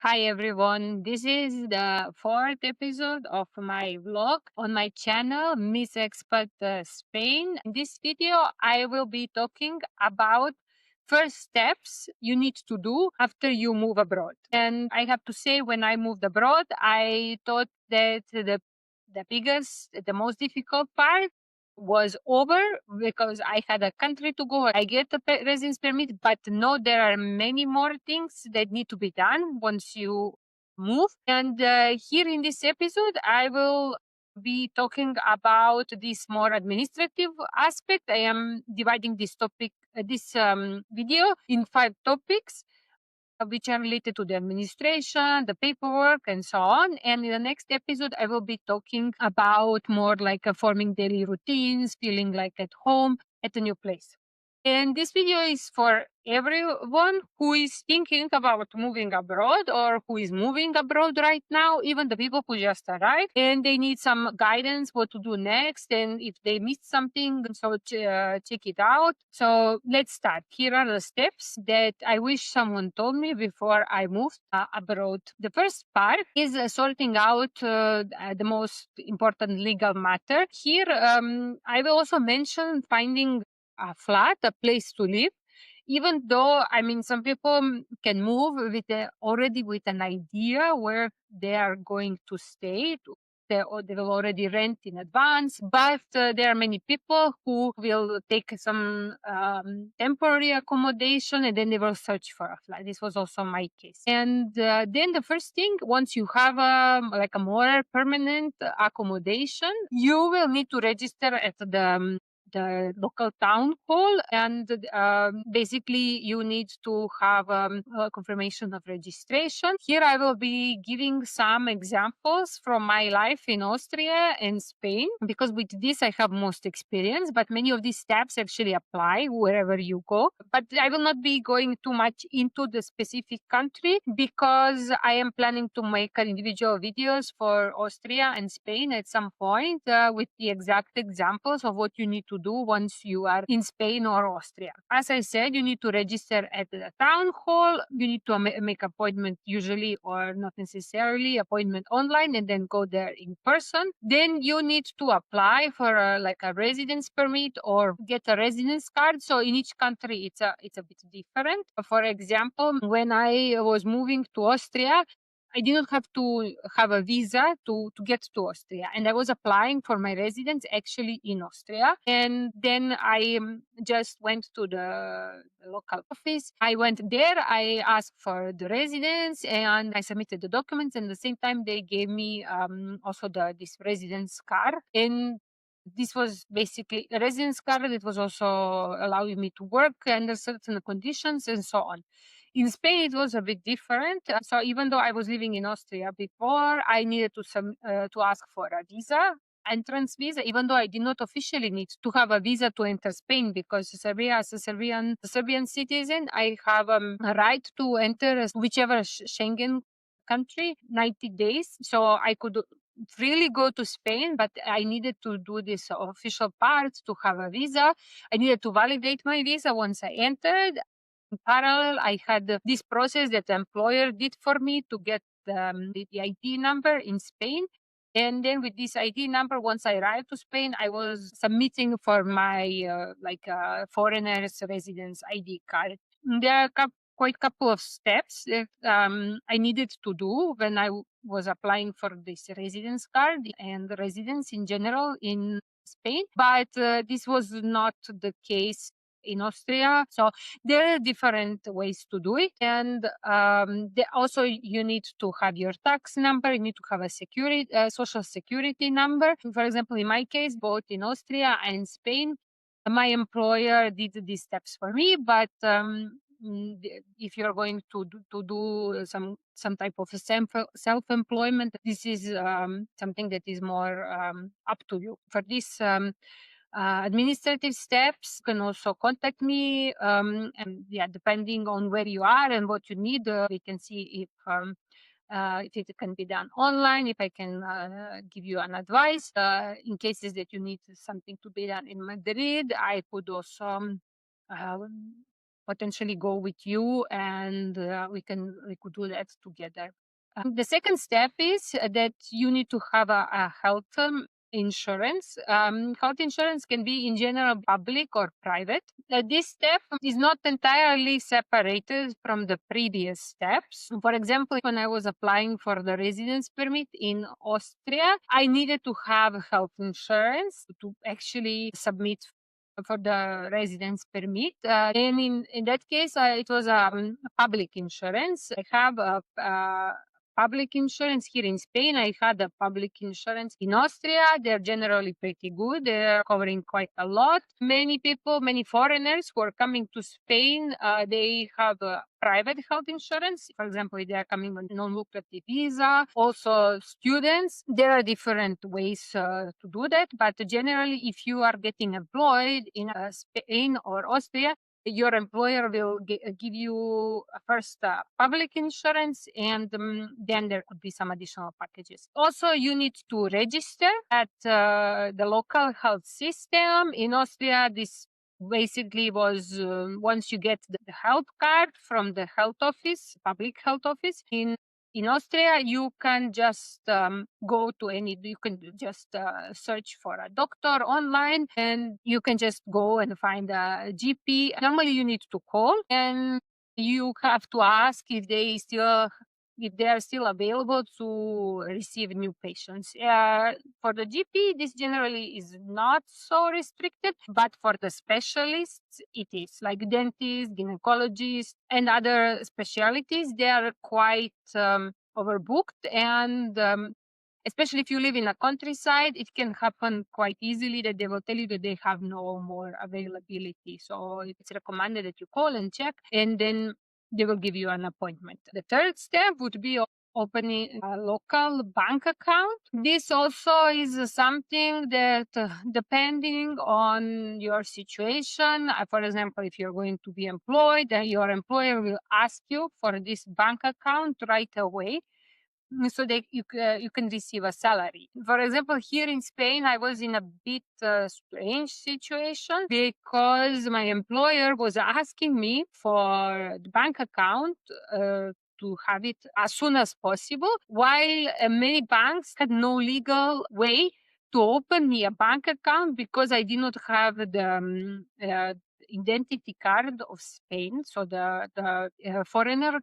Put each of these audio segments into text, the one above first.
Hi everyone, this is the fourth episode of my vlog on my channel, Miss Expat Spain. In this video, I will be talking about first steps you need to do after you move abroad. And I have to say, when I moved abroad, I thought that the biggest, the most difficult part was over because I had a country to go. I get a residence permit, but no, there are many more things that need to be done once you move. And here in this episode, I will be talking about this more administrative aspect. I am dividing this topic, this video in 5 topics which are related to the administration, the paperwork, and so on. And in the next episode, I will be talking about more like forming daily routines, feeling like at home at a new place. And this video is for everyone who is thinking about moving abroad or who is moving abroad right now, even the people who just arrived and they need some guidance what to do next. And if they missed something, so check it out. So let's start. Here are the steps that I wish someone told me before I moved abroad. The first part is sorting out the most important legal matter. Here, I will also mention finding a flat, a place to live. Even though, I mean, some people can move with already with an idea where they are going to stay. They will already rent in advance, but there are many people who will take some temporary accommodation and then they will search for a flat. This was also my case. And then the first thing, once you have like a more permanent accommodation, you will need to register at the local town hall, and basically you need to have a confirmation of registration. Here I will be giving some examples from my life in Austria and Spain, because with this I have most experience, but many of these steps actually apply wherever you go. But I will not be going too much into the specific country because I am planning to make individual videos for Austria and Spain at some point with the exact examples of what you need to do once you are in Spain or Austria. As I said, you need to register at the town hall. You need to make appointment usually, or not necessarily, appointment online and then go there in person. Then you need to apply for like a residence permit or get a residence card. So in each country, it's a bit different. For example, when I was moving to Austria, I didn't have to have a visa to get to Austria. And I was applying for my residence actually in Austria. And then I just went to the local office. I went there, I asked for the residence and I submitted the documents. And at the same time, they gave me also this residence card. And this was basically a residence card that was also allowing me to work under certain conditions and so on. In Spain, it was a bit different. So even though I was living in Austria before, I needed to ask for a visa, entrance visa, even though I did not officially need to have a visa to enter Spain, because Serbia, as a Serbian citizen, I have a right to enter whichever Schengen country, 90 days. So I could freely go to Spain, but I needed to do this official part to have a visa. I needed to validate my visa once I entered. In parallel, I had this process that the employer did for me to get the ID number in Spain. And then with this ID number, once I arrived to Spain, I was submitting for my foreigner's residence ID card. There are quite couple of steps that I needed to do when I was applying for this residence card and residence in general in Spain. But this was not the case in Austria. So there are different ways to do it. And also you need to have your tax number. You need to have a social security number. For example, in my case, both in Austria and Spain, my employer did these steps for me. But if you're going to do some type of self-employment, this is something that is more up to you. For this administrative steps, you can also contact me, and yeah, depending on where you are and what you need, we can see if it can be done online, if I can give you an advice. In cases that you need something to be done in Madrid, I could also potentially go with you, and we could do that together. The second step is that you need to have a health insurance. Health insurance can be in general public or private. This step is not entirely separated from the previous steps. For example, when I was applying for the residence permit in Austria, I needed to have health insurance to actually submit for the residence permit. And in that case, it was public insurance. I have a public insurance here in Spain. I had a public insurance in Austria. They're generally pretty good. They're covering quite a lot. Many people, many foreigners who are coming to Spain, they have a private health insurance. For example, if they are coming on non-lucrative visa. Also, students. There are different ways to do that, but generally, if you are getting employed in Spain or Austria, your employer will give you first public insurance, and then there could be some additional packages. Also, you need to register at the local health system. In Austria, this basically was once you get the health card from the health office, public health office in Austria, you can just go to you can just search for a doctor online, and you can just go and find a GP. Normally, you need to call, and you have to ask if they are still available to receive new patients. For the GP, this generally is not so restricted, but for the specialists, it is. Like dentists, gynecologists, and other specialties, they are quite overbooked. And especially if you live in a countryside, it can happen quite easily that they will tell you that they have no more availability. So it's recommended that you call and check, and then they will give you an appointment. The third step would be opening a local bank account. This also is something that, depending on your situation, for example, if you're going to be employed, your employer will ask you for this bank account right away, so that you can receive a salary. For example, here in Spain, I was in a bit strange situation because my employer was asking me for the bank account to have it as soon as possible, while many banks had no legal way to open me a bank account because I did not have the identity card of Spain, so the foreigner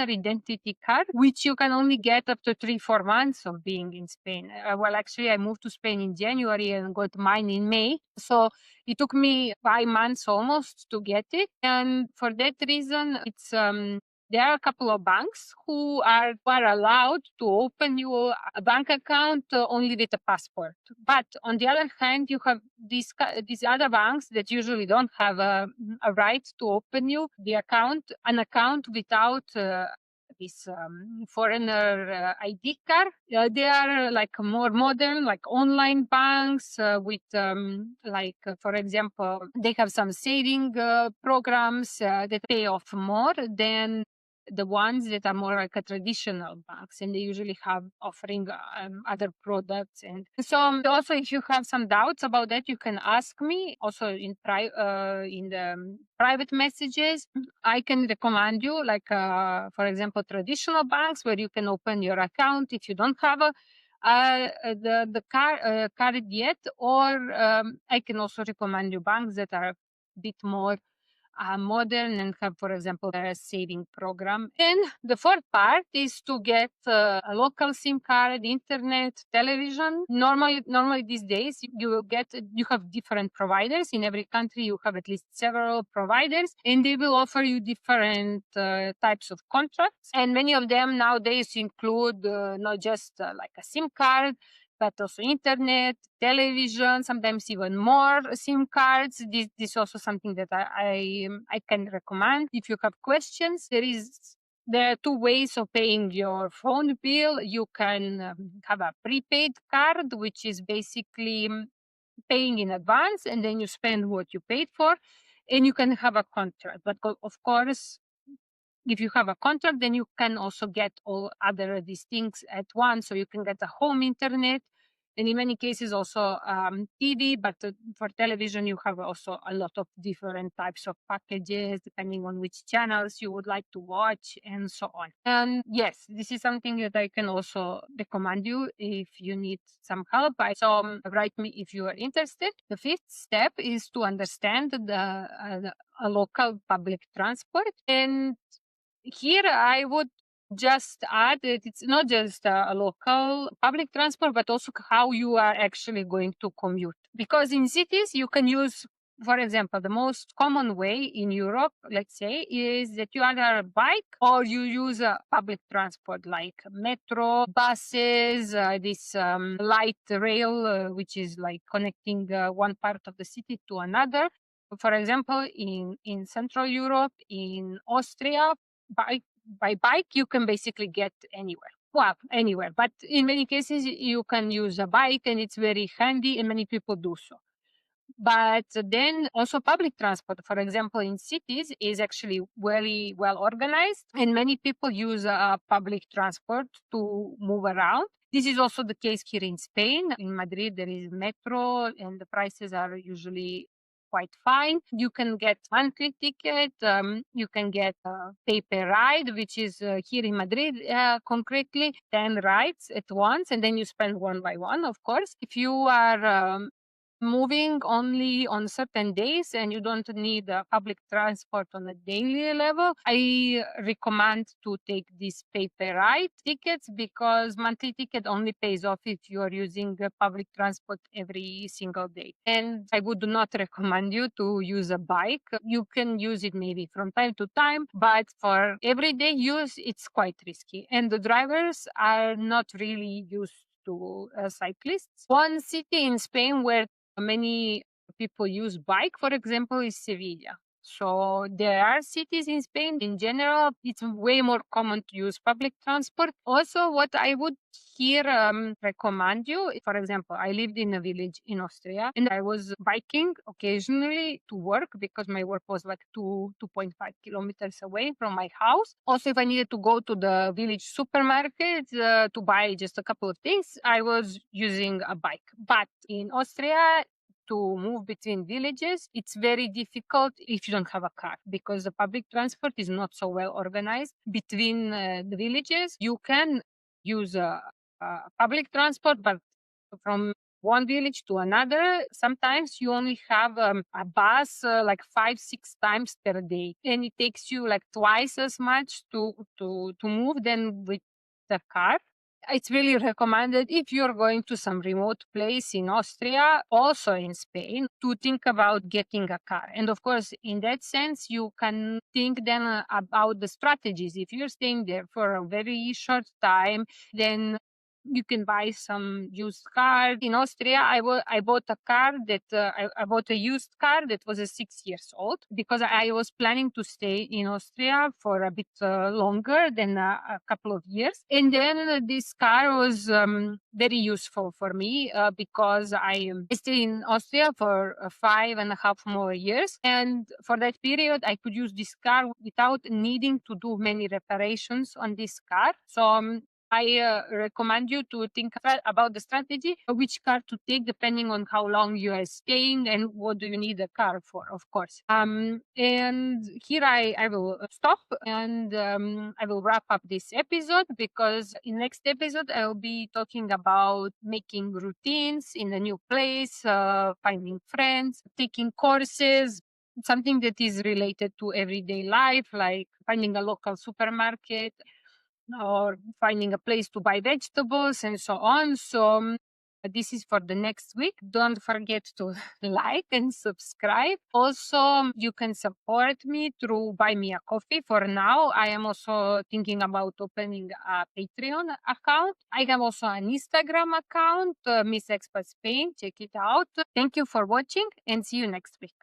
identity card, which you can only get up to 3-4 months of being in Spain. Well, actually, I moved to Spain in January and got mine in May, so it took me 5 months almost to get it. And for that reason, it's there are a couple of banks who are allowed to open you a bank account only with a passport. But on the other hand, you have these other banks that usually don't have a right to open you an account without this foreigner ID card. They are like more modern, like online banks with for example, they have some saving programs that pay off more than the ones that are more like a traditional banks, and they usually have offering other products. And so also, if you have some doubts about that, you can ask me also in the private messages. I can recommend you, like for example, traditional banks where you can open your account if you don't have the card yet, or I can also recommend you banks that are a bit more modern and have, for example, a saving program. And the fourth part is to get a local SIM card, internet, television. Normally these days you have different providers in every country. You have at least several providers, and they will offer you different types of contracts. And many of them nowadays include not just like a SIM card, but also internet, television, sometimes even more SIM cards. This is also something that I can recommend. If you have questions, there are two ways of paying your phone bill. You can have a prepaid card, which is basically paying in advance, and then you spend what you paid for, and you can have a contract. But of course, if you have a contract, then you can also get all other these things at once. So you can get a home internet, and in many cases also TV, but for television you have also a lot of different types of packages depending on which channels you would like to watch and so on. And yes, this is something that I can also recommend you if you need some help. So write me if you are interested. The fifth step is to understand a local public transport, and here I would just add that it's not just a local public transport, but also how you are actually going to commute. Because in cities, you can use, for example, the most common way in Europe, let's say, is that you either a bike or you use a public transport like metro, buses, this light rail, which is like connecting one part of the city to another. For example, in Central Europe, in Austria, by bike you can basically get anywhere, well, anywhere, but in many cases you can use a bike and it's very handy and many people do so. But then also public transport, for example, in cities is actually very well organized and many people use public transport to move around. This is also the case here in Spain. In Madrid, there is metro and the prices are usually quite fine. You can get monthly ticket. You can get a paper ride, which is here in Madrid, concretely 10 rides at once, and then you spend one by one, of course. If you are moving only on certain days and you don't need public transport on a daily level, I recommend to take these paper ride tickets, because monthly ticket only pays off if you are using public transport every single day. And I would not recommend you to use a bike. You can use it maybe from time to time, but for everyday use, it's quite risky. And the drivers are not really used to cyclists. One city in Spain where many people use bike, for example, is Sevilla. So there are cities in Spain. In general, it's way more common to use public transport. Also, what I would here recommend you, for example, I lived in a village in Austria and I was biking occasionally to work because my work was like 2.5 kilometers away from my house. Also, if I needed to go to the village supermarket to buy just a couple of things, I was using a bike. But in Austria, to move between villages, it's very difficult if you don't have a car, because the public transport is not so well organized between the villages. You can use public transport, but from one village to another, sometimes you only have a bus like 5-6 times per day, and it takes you like twice as much to move than with the car. It's really recommended if you're going to some remote place in Austria, also in Spain, to think about getting a car. And of course, in that sense, you can think then about the strategies. If you're staying there for a very short time, then you can buy some used car. In Austria, I bought a car that I bought a used car that was 6 years old, because I was planning to stay in Austria for a bit longer than a couple of years. And then this car was very useful for me because I stayed in Austria for 5.5 more years. And for that period, I could use this car without needing to do many reparations on this car. So I recommend you to think about the strategy, which car to take depending on how long you are staying and what do you need a car for, of course. And here I will stop and I will wrap up this episode, because in next episode I will be talking about making routines in a new place, finding friends, taking courses, something that is related to everyday life, like finding a local supermarket or finding a place to buy vegetables and so on. So this is for the next week. Don't forget to like and subscribe. Also, you can support me through Buy Me a Coffee. For now, I am also thinking about opening a Patreon account. I have also an Instagram account, Miss Expat Spain. Check it out. Thank you for watching and see you next week.